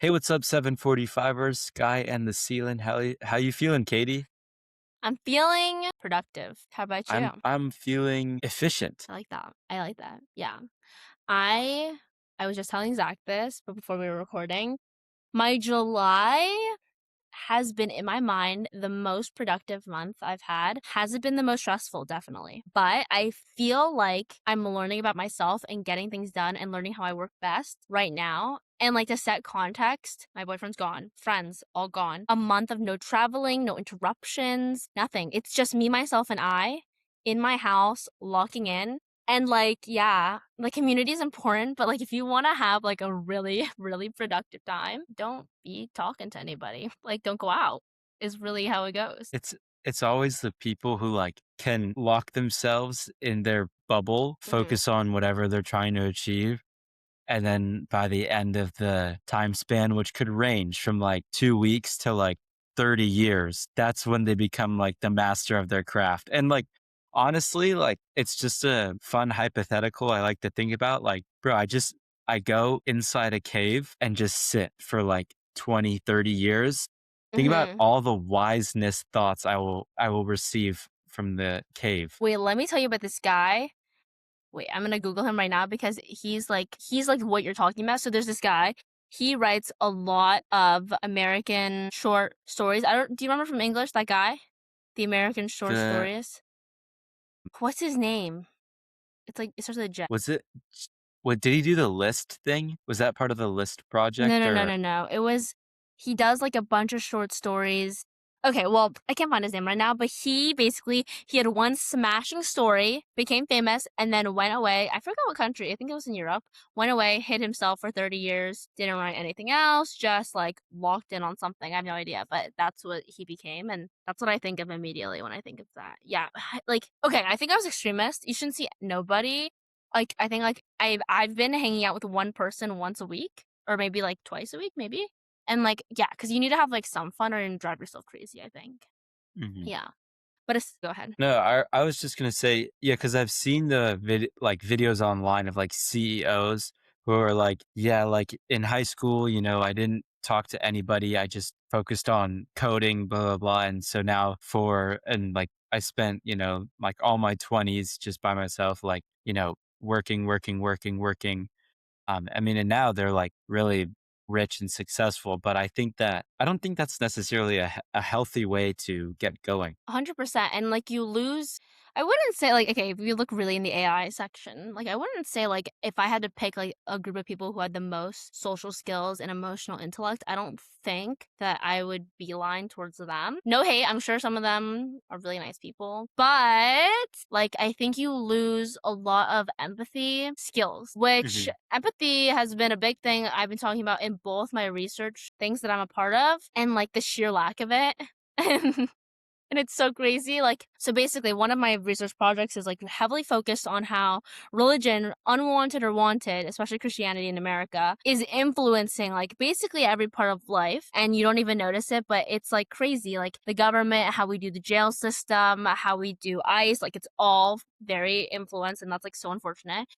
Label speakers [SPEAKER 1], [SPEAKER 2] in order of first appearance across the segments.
[SPEAKER 1] Hey, what's up, 745ers? Sky and the ceiling. How you feeling, Katie?
[SPEAKER 2] I'm feeling productive. How about you?
[SPEAKER 1] I'm feeling efficient.
[SPEAKER 2] I like that. I like that. Yeah. I I was just telling Zach this, but before we were recording, my July has been in my mind the most productive month I've had. Has it been the most stressful? Definitely. But I feel like I'm learning about myself and getting things done and learning how I work best right now. And like to set context, my boyfriend's gone, friends all gone. A month of no traveling, no interruptions, nothing. It's just me, myself, and I in my house, locking in. And like, yeah, like community is important, but like if you want to have like a really, really productive time, don't be talking to anybody. Like, don't go out, is really how it goes.
[SPEAKER 1] It's it's always the people who like can lock themselves in their bubble,
[SPEAKER 2] hmm
[SPEAKER 1] focus on whatever they're trying to achieve, and then by the end of the time span, which could range from like 2 weeks to like 30 years, that's when they become like the master of their craft. And like, honestly, like, it's just a fun hypothetical I like to think about. Like, bro, I go inside a cave and just sit for like 20, 30 years. Think about
[SPEAKER 2] hmm
[SPEAKER 1] all the wiseness thoughts I will receive from the cave.
[SPEAKER 2] Wait, let me tell you about this guy. Wait, I'm gonna Google him right now because he's like what you're talking about. So there's this guy. He writes a lot of American short stories. I don't. Do you remember from English that guy? The American short
[SPEAKER 1] The
[SPEAKER 2] stories. What's his name? It's like it starts with a J.
[SPEAKER 1] Was it what did he do the list thing? Was that part of the list
[SPEAKER 2] No,
[SPEAKER 1] project
[SPEAKER 2] no, no,
[SPEAKER 1] or
[SPEAKER 2] no, no. It was he does like a bunch of short stories. Okay, well, I can't find his name right now, but he had one smashing story, became famous, and then went away. I forgot what country. I think it was in Europe. Went away, hid himself for 30 years, didn't write anything else, just like locked in on something. I have no idea, but that's what he became, and that's what I think of immediately when I think of that. Yeah, like okay, I think I was extremist. You shouldn't see nobody. Like I think like I've been hanging out with one person once a week or maybe like twice a week, maybe. And like yeah, because you need to have like some fun or you drive yourself crazy. I think.
[SPEAKER 1] Mhm.
[SPEAKER 2] Yeah, but it's go ahead.
[SPEAKER 1] No, I was just gonna say, yeah, because I've seen the videos online of like CEOs who are like, yeah, like in high school, I didn't talk to anybody. I just focused on coding, blah blah blah. And so now and like I spent, like all my 20s just by myself, like, working, working, working, working. I mean, and now they're like really rich and successful, but I don't think that's necessarily a healthy way to get going.
[SPEAKER 2] 100%. And like you lose, I wouldn't say like, okay, if you look really in the AI section, like I wouldn't say like if I had to pick like a group of people who had the most social skills and emotional intellect, I don't think that I would beeline towards them. No hate, I'm sure some of them are really nice people, but like I think you lose a lot of empathy skills, which
[SPEAKER 1] Mhm.
[SPEAKER 2] empathy has been a big thing I've been talking about in both my research things that I'm a part of and like the sheer lack of it. And it's so crazy. Like, so basically, one of my research projects is like heavily focused on how religion, unwanted or wanted, especially Christianity in America, is influencing like basically every part of life. And you don't even notice it, but it's like crazy. Like the government, how we do the jail system, how we do ICE, like it's all very influenced. And that's like so unfortunate.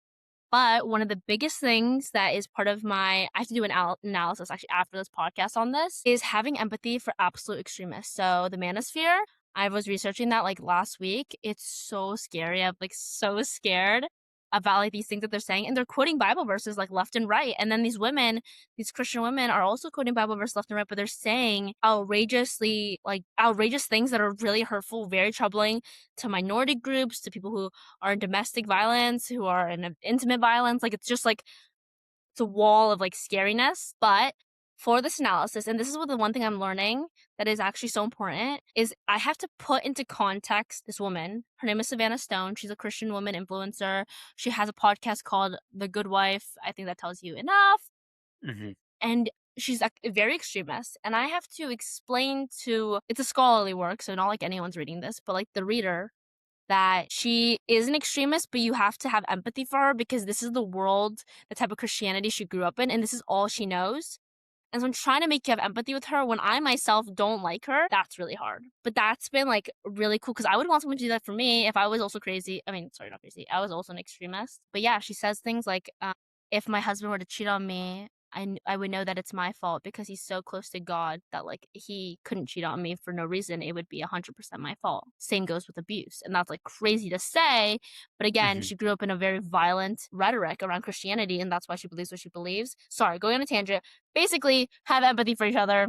[SPEAKER 2] But one of the biggest things that is part of I have to do an analysis actually after this podcast on this, is having empathy for absolute extremists. So the manosphere, I was researching that like last week. It's so scary. I'm like so scared about like these things that they're saying. And they're quoting Bible verses like left and right. And then these women, these Christian women are also quoting Bible verses left and right, but they're saying outrageously, like outrageous things that are really hurtful, very troubling to minority groups, to people who are in domestic violence, who are in intimate violence. Like it's just like it's a wall of like scariness. But for this analysis, and this is what the one thing I'm learning that is actually so important, is I have to put into context this woman. Her name is Savannah Stone. She's a Christian woman influencer. She has a podcast called The Good Wife. I think that tells you enough.
[SPEAKER 1] Mhm.
[SPEAKER 2] And she's very extremist. And I have to explain to, it's a scholarly work, so not like anyone's reading this, but like the reader, that she is an extremist, but you have to have empathy for her because this is the world, the type of Christianity she grew up in, and this is all she knows. And so I'm trying to make you have empathy with her when I myself don't like her. That's really hard. But that's been like really cool because I would want someone to do that for me if I was also crazy. I mean, sorry, not crazy. I was also an extremist. But yeah, she says things like, if my husband were to cheat on me, I would know that it's my fault because he's so close to God that, like, he couldn't cheat on me for no reason. It would be 100% my fault. Same goes with abuse, and that's, like, crazy to say, but again,
[SPEAKER 1] Mhm.
[SPEAKER 2] she grew up in a very violent rhetoric around Christianity, and that's why she believes what she believes. Sorry, going on a tangent. Basically, have empathy for each other,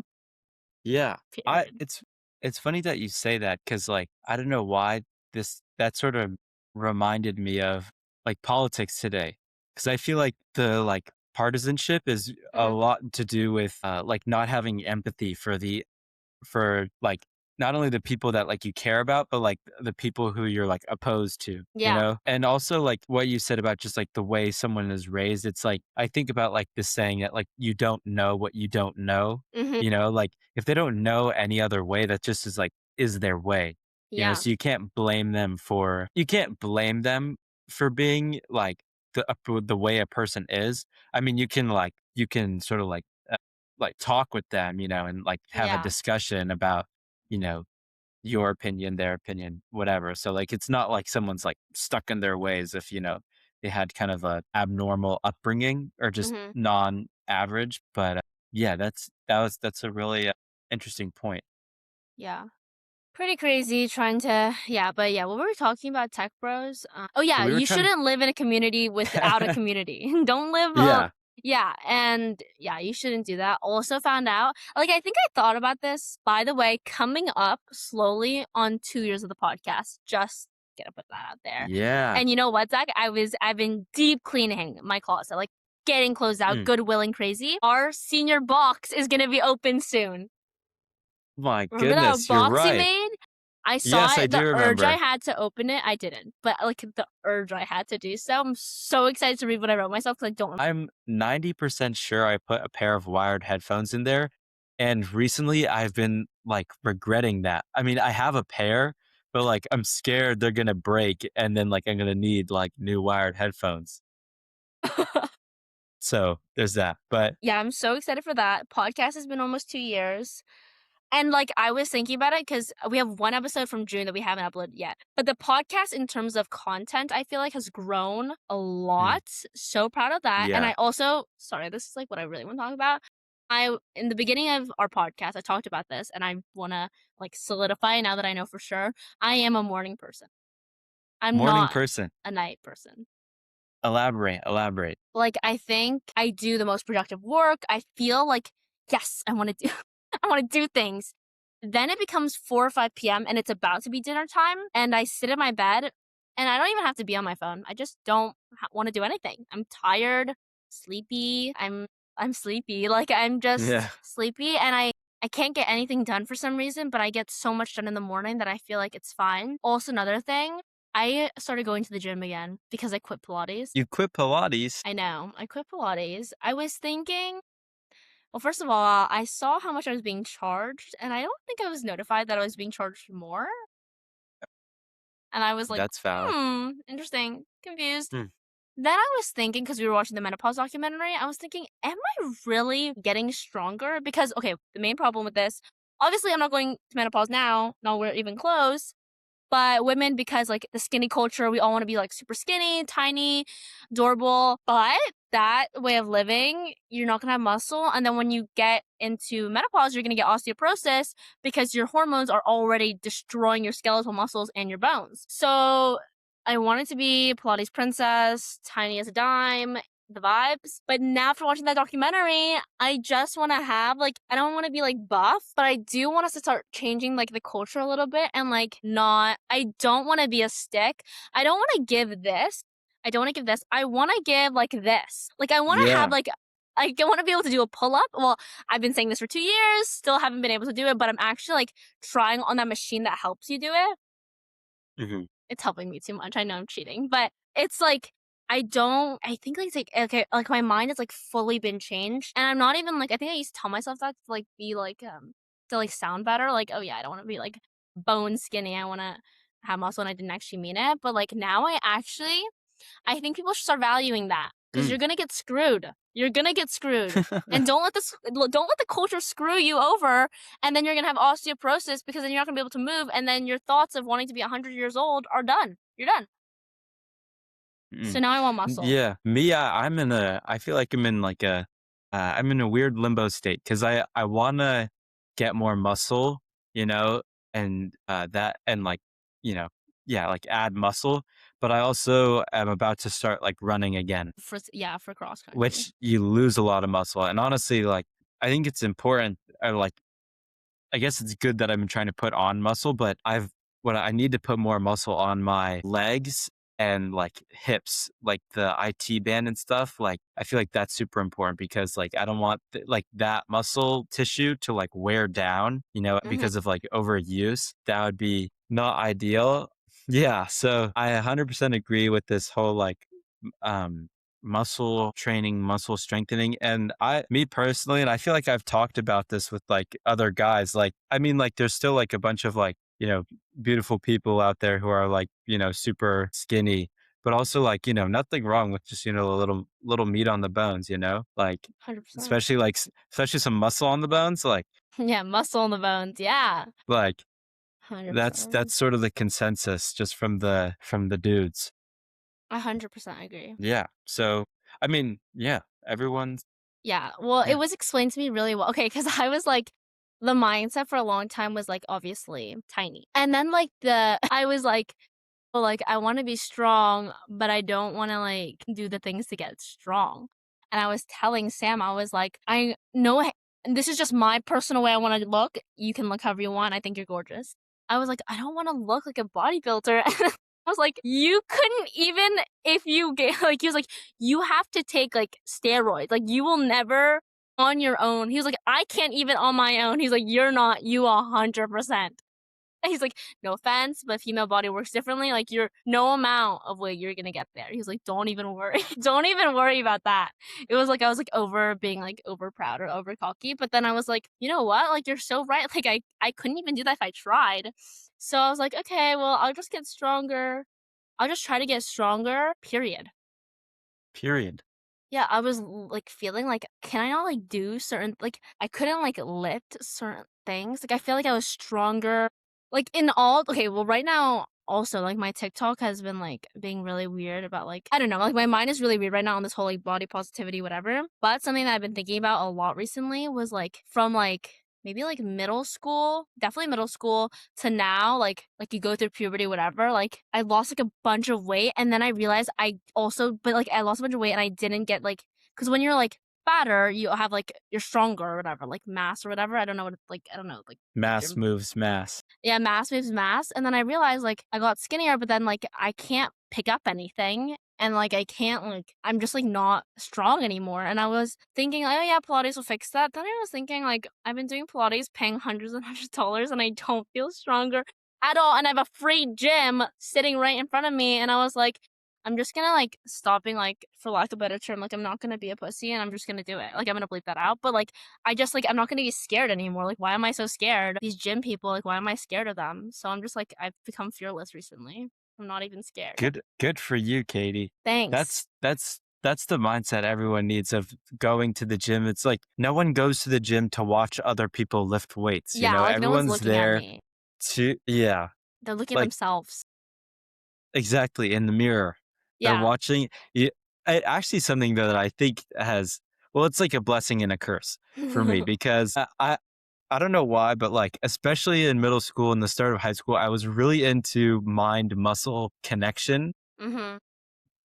[SPEAKER 1] Yeah. I
[SPEAKER 2] period.
[SPEAKER 1] it's funny that you say that because, like, I don't know why that sort of reminded me of, like, politics today. Because I feel like the, like, partisanship is a
[SPEAKER 2] Mhm.
[SPEAKER 1] lot to do with, like, not having empathy for, like, not only the people that, like, you care about, but, like, the people who you're, like, opposed to, you
[SPEAKER 2] Yeah.
[SPEAKER 1] know? And also, like, what you said about just, like, the way someone is raised, it's like, I think about, like, this saying that, like, "You don't know what you don't know,"
[SPEAKER 2] Mhm.
[SPEAKER 1] you know? Like, if they don't know any other way, that just is, like, is their way, you know?
[SPEAKER 2] Yeah.
[SPEAKER 1] So you can't blame them for being, like, the way a person is. I mean, you can sort of, like, talk with them, you know, and, like, have a
[SPEAKER 2] Yeah.
[SPEAKER 1] discussion about, you know, your opinion, their opinion, whatever. So, like, it's not like someone's, like, stuck in their ways if, you know, they had kind of a abnormal upbringing or just
[SPEAKER 2] Mhm.
[SPEAKER 1] non-average, but, yeah, that's a really, interesting point.
[SPEAKER 2] Yeah. Pretty crazy trying to yeah, but yeah, what were we talking about tech bros? Oh yeah,
[SPEAKER 1] We were
[SPEAKER 2] you
[SPEAKER 1] trying
[SPEAKER 2] shouldn't live in a community without a
[SPEAKER 1] to
[SPEAKER 2] community. Don't live
[SPEAKER 1] Yeah.
[SPEAKER 2] yeah, and yeah, you shouldn't do that. Also found out like I think I thought about this, by the way, coming up slowly on 2 years of the podcast. Just gonna put that out there.
[SPEAKER 1] Yeah.
[SPEAKER 2] And you know what, Zach? I've been deep cleaning my closet, like getting closed out,
[SPEAKER 1] Mm.
[SPEAKER 2] goodwill and crazy. Our senior box is gonna be open soon.
[SPEAKER 1] My
[SPEAKER 2] Remember that
[SPEAKER 1] goodness, you're
[SPEAKER 2] box you
[SPEAKER 1] right.
[SPEAKER 2] made? I saw
[SPEAKER 1] Yes, I
[SPEAKER 2] it,
[SPEAKER 1] do
[SPEAKER 2] the urge I
[SPEAKER 1] remember.
[SPEAKER 2] had to open it, I didn't, but, like, the urge I had to do so, I'm so excited to read what I wrote myself because I don't
[SPEAKER 1] I'm 90% sure I put a pair of wired headphones in there, and recently I've been, like, regretting that. I mean, I have a pair, but, like, I'm scared they're gonna break, and then, like, I'm gonna need, like, new wired headphones.
[SPEAKER 2] remember.
[SPEAKER 1] So, there's that, but
[SPEAKER 2] Yeah, I'm so excited for that. Podcast has been almost 2 years, and, like, I was thinking about it because we have 1 episode from June that we haven't uploaded yet, but the podcast in terms of content, I feel like has grown a
[SPEAKER 1] mm,
[SPEAKER 2] lot. So proud of that, and
[SPEAKER 1] yeah.
[SPEAKER 2] I also sorry, this is, like, what I really wanna talk about. I in the beginning of our podcast, I talked about this, and I wanna, like, solidify it now that I know for sure. I am a morning person. I'm
[SPEAKER 1] Morning
[SPEAKER 2] not
[SPEAKER 1] person.
[SPEAKER 2] a night person.
[SPEAKER 1] Elaborate, elaborate.
[SPEAKER 2] Like, I think I do the most productive work. I feel like, yes, I wanna do I wanna do things. Then it becomes 4 or 5 PM and it's about to be dinner time, and I sit in my bed, and I don't even have to be on my phone. I just don't wanna do anything. I'm tired, sleepy. I'm sleepy. Like, I'm
[SPEAKER 1] Yeah.
[SPEAKER 2] just sleepy, and I can't get anything done for some reason, but I get so much done in the morning that I feel like it's fine. Also, another thing, I started going to the gym again because I quit Pilates.
[SPEAKER 1] You quit Pilates?
[SPEAKER 2] I know. I quit Pilates. I was thinking, well, first of all, I saw how much I was being charged, and I don't think I was notified that I was being charged more. And I was like,
[SPEAKER 1] That's valid.
[SPEAKER 2] interesting, confused.
[SPEAKER 1] Hmm.
[SPEAKER 2] Then I was thinking, because we were watching the menopause documentary, I was thinking, am I really getting stronger? Because, okay, the main problem with this, obviously, I'm not going to menopause now, nowhere even close. But women, because, like, the skinny culture, we all wanna be, like, super skinny, tiny, adorable, but that way of living, you're not gonna have muscle, and then when you get into menopause, you're gonna get osteoporosis because your hormones are already destroying your skeletal muscles and your bones. So, I wanted to be Pilates princess, tiny as a dime, the vibes, but now after watching that documentary, I just wanna have, like I don't wanna be, like, buff, but I do want us to start changing, like, the culture a little bit and, like, not I don't wanna be a stick. I don't wanna give this. I don't wanna give this. I wanna give, like, this. Like, I wanna have,
[SPEAKER 1] Yeah.
[SPEAKER 2] like I wanna be able to do a pull-up. Well, I've been saying this for 2 years, still haven't been able to do it, but I'm actually, like, trying on that machine that helps you do it.
[SPEAKER 1] Mhm.
[SPEAKER 2] It's helping me too much. I know I'm cheating, but it's like I think like okay, like my mind has like fully been changed. And I'm not even like I think I used to tell myself that to like be like to like sound better. Like, oh yeah, I don't want to be like bone skinny. I wanna have muscle and I didn't actually mean it. But like now I think people should start valuing that because
[SPEAKER 1] Mm.
[SPEAKER 2] you're gonna get screwed. You're gonna get screwed. And don't let the culture screw you over, and then you're gonna have osteoporosis because then you're not gonna be able to move, and then your thoughts of wanting to be 100 years old are done. You're done. So
[SPEAKER 1] Mm.
[SPEAKER 2] now I want muscle.
[SPEAKER 1] Yeah. Me, I'm in a I feel like I'm in, like, a I'm in a weird limbo state because I want to get more muscle, you know, and that and like you know, yeah, like add muscle. But I also am about to start like running again,
[SPEAKER 2] Yeah, for cross country.
[SPEAKER 1] which you lose a lot of muscle. And honestly, like I think it's important, or like I guess it's good that I've been trying to put on muscle, but what I need to put more muscle on my legs and like hips, like the IT band and stuff. Like I feel like that's super important because like I don't want like that muscle tissue to like wear down,
[SPEAKER 2] Mhm.
[SPEAKER 1] because of like overuse. That would be not ideal. Yeah, so I 100% agree with this whole like um muscle training, muscle strengthening. And me personally, and I feel like I've talked about this with like other guys, like, I mean, like, there's still like a bunch of like, beautiful people out there who are like, super skinny, but also like, nothing wrong with just, little meat on the bones, like,
[SPEAKER 2] 100%.
[SPEAKER 1] especially some muscle on the bones,
[SPEAKER 2] Yeah, muscle on the bones. Yeah.
[SPEAKER 1] like, that's
[SPEAKER 2] 100%.
[SPEAKER 1] that's sort of the consensus just from the dudes.
[SPEAKER 2] 100% agree.
[SPEAKER 1] Yeah. So, I mean, yeah, everyone's,
[SPEAKER 2] Yeah. Well, it
[SPEAKER 1] yeah.
[SPEAKER 2] was explained to me really well. Okay, because I was like, the mindset for a long time was like obviously tiny. And then like I was like, well, like I want to be strong, but I don't want to like do the things to get strong. And I was telling Sam, I was like, I know and this is just my personal way I want to look. You can look however you want. I think you're gorgeous. I was like, I don't want to look like a bodybuilder. I was like, you couldn't even if you get like he was like, you have to take like steroids. Like you will never on your own. He was like, I can't even on my own. He's like, you're not you 100%. He's like, no offense, but female body works differently. Like you're no amount of weight you're gonna get there. He's like, don't even worry. Don't even worry about that. It was like I was like over being like over proud or over cocky. But then I was like, you know what? Like you're so right. Like I couldn't even do that if I tried. So I was like, okay, well, I'll just get stronger. I'll just try to get stronger, period.
[SPEAKER 1] Period.
[SPEAKER 2] Yeah, I was like feeling like, can I not like do certain like I couldn't like lift certain things. Like I feel like I was stronger. Like in all okay, well right now also like my TikTok has been like being really weird about like I don't know, like my mind is really weird right now on this whole like body positivity, whatever. But something that I've been thinking about a lot recently was like from like maybe like middle school, definitely middle school to now, like you go through puberty, whatever, like I lost like a bunch of weight and then I realized I also but like I lost a bunch of weight and I didn't get like because when you're like fatter, you have like you're stronger or whatever, like mass or whatever. I don't know what it's like I don't know, like
[SPEAKER 1] Mass
[SPEAKER 2] gym.
[SPEAKER 1] moves mass.
[SPEAKER 2] Yeah, mass moves mass. And then I realized like I got skinnier, but then like I can't pick up anything. And like I can't like I'm just like not strong anymore. And I was thinking like, oh yeah, Pilates will fix that. Then I was thinking like I've been doing Pilates, paying hundreds and hundreds of dollars, and I don't feel stronger at all. And I have a free gym sitting right in front of me. And I was like, I'm just gonna like stop being like, for lack of a better term, like I'm not gonna be a pussy and I'm just gonna do it. Like I'm gonna bleep that out. But like I just like I'm not gonna be scared anymore. Like why am I so scared? These gym people, like why am I scared of them? So I'm just like I've become fearless recently. I'm not even scared.
[SPEAKER 1] Good for you, Katie.
[SPEAKER 2] Thanks.
[SPEAKER 1] That's the mindset everyone needs of going to the gym. It's like no one goes to the gym to watch other people lift weights,
[SPEAKER 2] Yeah, like no one's
[SPEAKER 1] Everyone's
[SPEAKER 2] looking at
[SPEAKER 1] there
[SPEAKER 2] me.
[SPEAKER 1] to, yeah,
[SPEAKER 2] They're looking at
[SPEAKER 1] like
[SPEAKER 2] themselves.
[SPEAKER 1] exactly in the mirror. They're
[SPEAKER 2] Yeah.
[SPEAKER 1] watching you. Actually something that I think has, well, it's like a blessing and a curse for me because I don't know why, but like especially in middle school and the start of high school, I was really into mind muscle connection.
[SPEAKER 2] Mhm.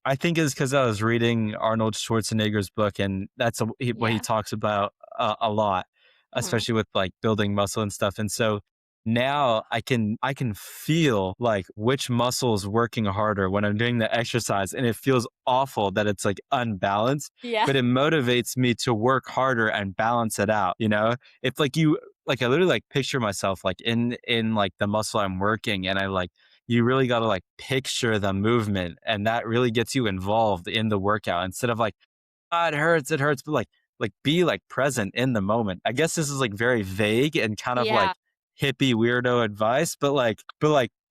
[SPEAKER 1] I think it's because I was reading Arnold Schwarzenegger's book, and that's what he
[SPEAKER 2] Yeah.
[SPEAKER 1] talks about a lot,
[SPEAKER 2] Mhm.
[SPEAKER 1] especially with like building muscle and stuff. And so now I can feel like which muscle is working harder when I'm doing the exercise, and it feels awful that it's like unbalanced,
[SPEAKER 2] Yeah.
[SPEAKER 1] but it motivates me to work harder and balance it out. It's like I literally like picture myself like in like the muscle I'm working, and I like you really got to like picture the movement, and that really gets you involved in the workout instead of like, it hurts, but like be like present in the moment. I guess this is like very vague and kind of
[SPEAKER 2] Yeah.
[SPEAKER 1] like hippie weirdo advice, but like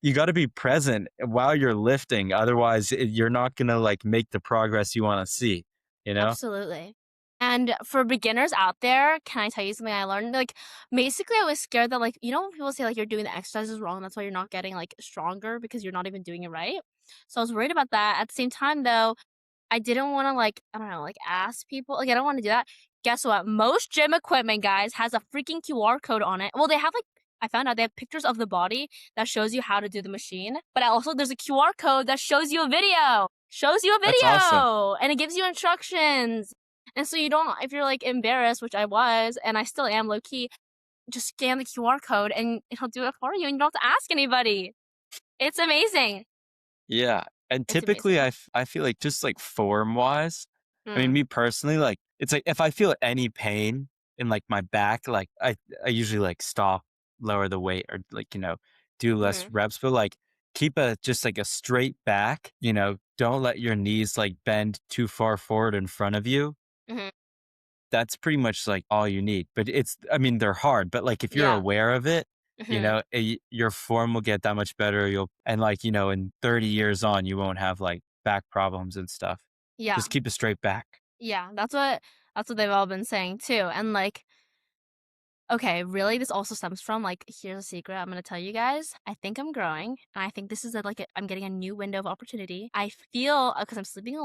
[SPEAKER 1] you got to be present while you're lifting, otherwise you're not going to like make the progress you want to see, you know?
[SPEAKER 2] Absolutely. And for beginners out there, can I tell you something I learned? Like, basically, I was scared that, like, you know, when people say, like, you're doing the exercises wrong, that's why you're not getting, like, stronger because you're not even doing it right. So I was worried about that. At the same time, though, I didn't wanna, like, I don't know, like, ask people, like, I don't wanna do that. Guess what? Most gym equipment, guys, has a freaking QR code on it. Well, they have, like, I found out they have pictures of the body that shows you how to do the machine, but also there's a QR code that shows you a video. Shows you a
[SPEAKER 1] That's awesome.
[SPEAKER 2] video! And it gives you instructions. And so you don't, if you're, like, embarrassed, which I was, and I still am low key, just scan the QR code and it'll do it for you, and you don't have to ask anybody. It's amazing.
[SPEAKER 1] Yeah, and
[SPEAKER 2] It's
[SPEAKER 1] typically,
[SPEAKER 2] amazing.
[SPEAKER 1] I feel like just, like, form-wise, I mean,
[SPEAKER 2] Mm,
[SPEAKER 1] me personally, like, it's like if I feel any pain in, like, my back, like, I usually, like, stop, lower the weight, or, like, do less
[SPEAKER 2] mhm,
[SPEAKER 1] reps, but, like, keep a just, like, a straight back, don't let your knees, like, bend too far forward in front of you.
[SPEAKER 2] mhm,
[SPEAKER 1] That's pretty much, like, all you need, but I mean, they're hard, but, like, if you're
[SPEAKER 2] yeah,
[SPEAKER 1] aware of it,
[SPEAKER 2] mhm,
[SPEAKER 1] your form will get that much better, like, in 30 years on, you won't have, like, back problems and stuff.
[SPEAKER 2] yeah,
[SPEAKER 1] Just keep a straight back.
[SPEAKER 2] yeah, that's what they've all been saying too, and, like, okay, really, this also stems from, like, here's a secret I'm gonna tell you guys. I think I'm growing, and I think this is I'm getting a new window of opportunity. I feel, because I'm sleeping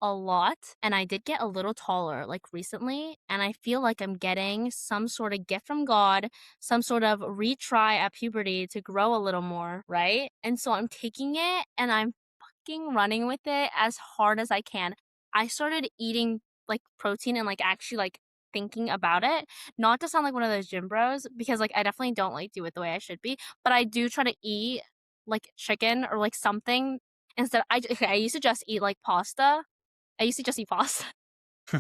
[SPEAKER 2] a lot, and I did get a little taller, like, recently, and I feel like I'm getting some sort of gift from God, some sort of retry at puberty to grow a little more, right? And so I'm taking it, and I'm fucking running with it as hard as I can. I started eating, like, protein and, like, actually, like, thinking about it, not to sound like one of those gym bros, because, like, I definitely don't, like, do it the way I should be, but I do try to eat, like, chicken or, like, something instead. Okay, I used to just eat, like, pasta. I used to just eat pasta,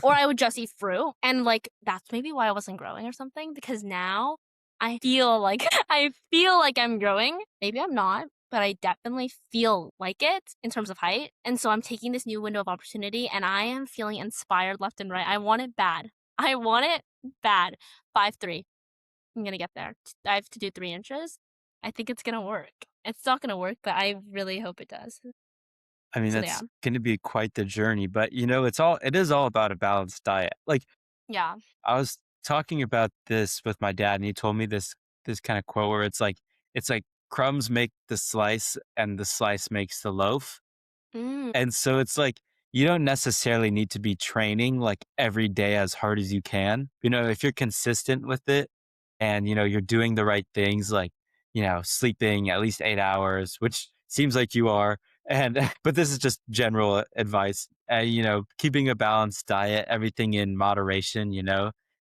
[SPEAKER 2] or I would just eat fruit, and, like, that's maybe why I wasn't growing or something, because now I feel like I feel like I'm growing. Maybe I'm not, but I definitely feel like it in terms of height, and so I'm taking this new window of opportunity, and I am feeling inspired left and right. I want it bad. I want it bad. 5'3". I'm gonna get there. I have to do 3 inches. I think it's gonna work. It's not gonna work, but I really hope it does.
[SPEAKER 1] I mean,
[SPEAKER 2] So, yeah.
[SPEAKER 1] that's gonna be quite the journey, but, it is all about a balanced diet. Like,
[SPEAKER 2] Yeah.
[SPEAKER 1] I was talking about this with my dad, and he told me this kinda quote where it's like, "Crumbs make the slice, and the slice makes the loaf."
[SPEAKER 2] Mm,
[SPEAKER 1] And so it's like, you don't necessarily need to be training like every day as hard as you can. If you're consistent with it and, you're doing the right things, like, sleeping at least 8 hours, which seems like you are. And, but this is just general advice, keeping a balanced diet, everything in moderation,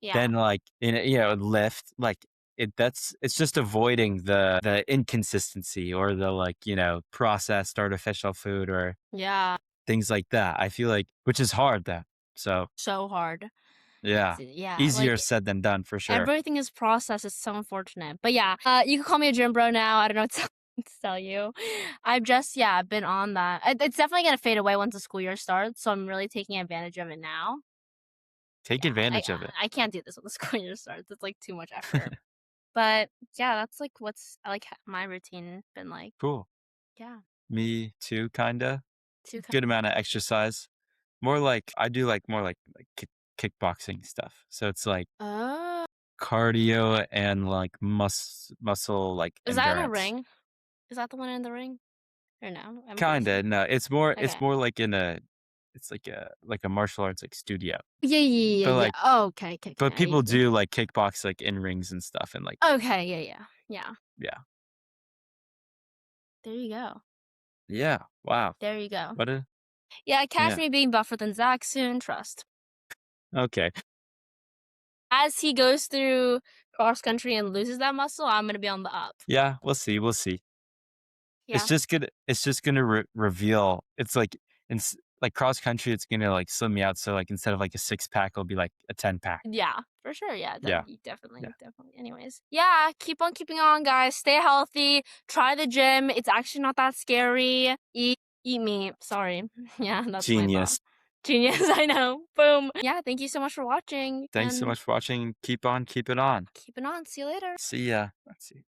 [SPEAKER 2] yeah.
[SPEAKER 1] then like, lift, like, it's just avoiding the inconsistency or the like, processed artificial food or
[SPEAKER 2] Yeah.
[SPEAKER 1] things like that. I feel like which is hard then. So,
[SPEAKER 2] So hard.
[SPEAKER 1] yeah.
[SPEAKER 2] Yeah,
[SPEAKER 1] Easier
[SPEAKER 2] like,
[SPEAKER 1] said than done for sure.
[SPEAKER 2] everything is processed, it's so unfortunate. But yeah, you can call me a gym bro now, I don't know what to to tell you. I've just, yeah, been on that. It's definitely gonna fade away once the school year starts, so I'm really taking advantage of it now.
[SPEAKER 1] Take
[SPEAKER 2] Yeah,
[SPEAKER 1] advantage of it.
[SPEAKER 2] I can't do this when the school year starts, it's, like, too much effort. But, yeah, that's, like, my routine been like.
[SPEAKER 1] Cool.
[SPEAKER 2] Yeah,
[SPEAKER 1] Me too, kinda.
[SPEAKER 2] too co
[SPEAKER 1] Good amount of exercise. More like I do like more like kickboxing stuff. So it's like
[SPEAKER 2] Oh.
[SPEAKER 1] cardio and like muscle like
[SPEAKER 2] Is that in a
[SPEAKER 1] endurance.
[SPEAKER 2] ring? Is that the one in the ring? Or no? I'm
[SPEAKER 1] Kinda.
[SPEAKER 2] crazy.
[SPEAKER 1] No, it's
[SPEAKER 2] Okay.
[SPEAKER 1] more like it's like a martial arts like studio.
[SPEAKER 2] Yeah, yeah, yeah,
[SPEAKER 1] But
[SPEAKER 2] yeah.
[SPEAKER 1] like
[SPEAKER 2] Oh, okay, okay, okay.
[SPEAKER 1] but people do like kickbox like in rings and stuff and like
[SPEAKER 2] Okay, yeah, yeah, yeah.
[SPEAKER 1] yeah.
[SPEAKER 2] There you go.
[SPEAKER 1] Yeah. Wow.
[SPEAKER 2] There you go.
[SPEAKER 1] What a
[SPEAKER 2] Yeah, catch
[SPEAKER 1] yeah.
[SPEAKER 2] me being buffer than Zach soon, trust.
[SPEAKER 1] Okay.
[SPEAKER 2] As he goes through cross country and loses that muscle, I'm gonna be on the up.
[SPEAKER 1] Yeah, we'll see, we'll see.
[SPEAKER 2] Yeah.
[SPEAKER 1] It's just gonna reveal it's like cross country, it's gonna, like, slim me out, so, like, instead of, like, a six-pack, it'll be, like, a 10-pack.
[SPEAKER 2] Yeah, for sure. Yeah,
[SPEAKER 1] Yeah,
[SPEAKER 2] definitely,
[SPEAKER 1] yeah.
[SPEAKER 2] definitely. Anyways, yeah, keep on keeping on, guys. Stay healthy. Try the gym. It's actually not that scary. Eat meat. Sorry. Yeah, that's my thought.
[SPEAKER 1] Genius.
[SPEAKER 2] Genius. I know. Boom. Yeah. Thank you so much for watching
[SPEAKER 1] Thanks so
[SPEAKER 2] and
[SPEAKER 1] much for watching. Keep on keeping on.
[SPEAKER 2] keeping on. See you later.
[SPEAKER 1] See ya. Let's see.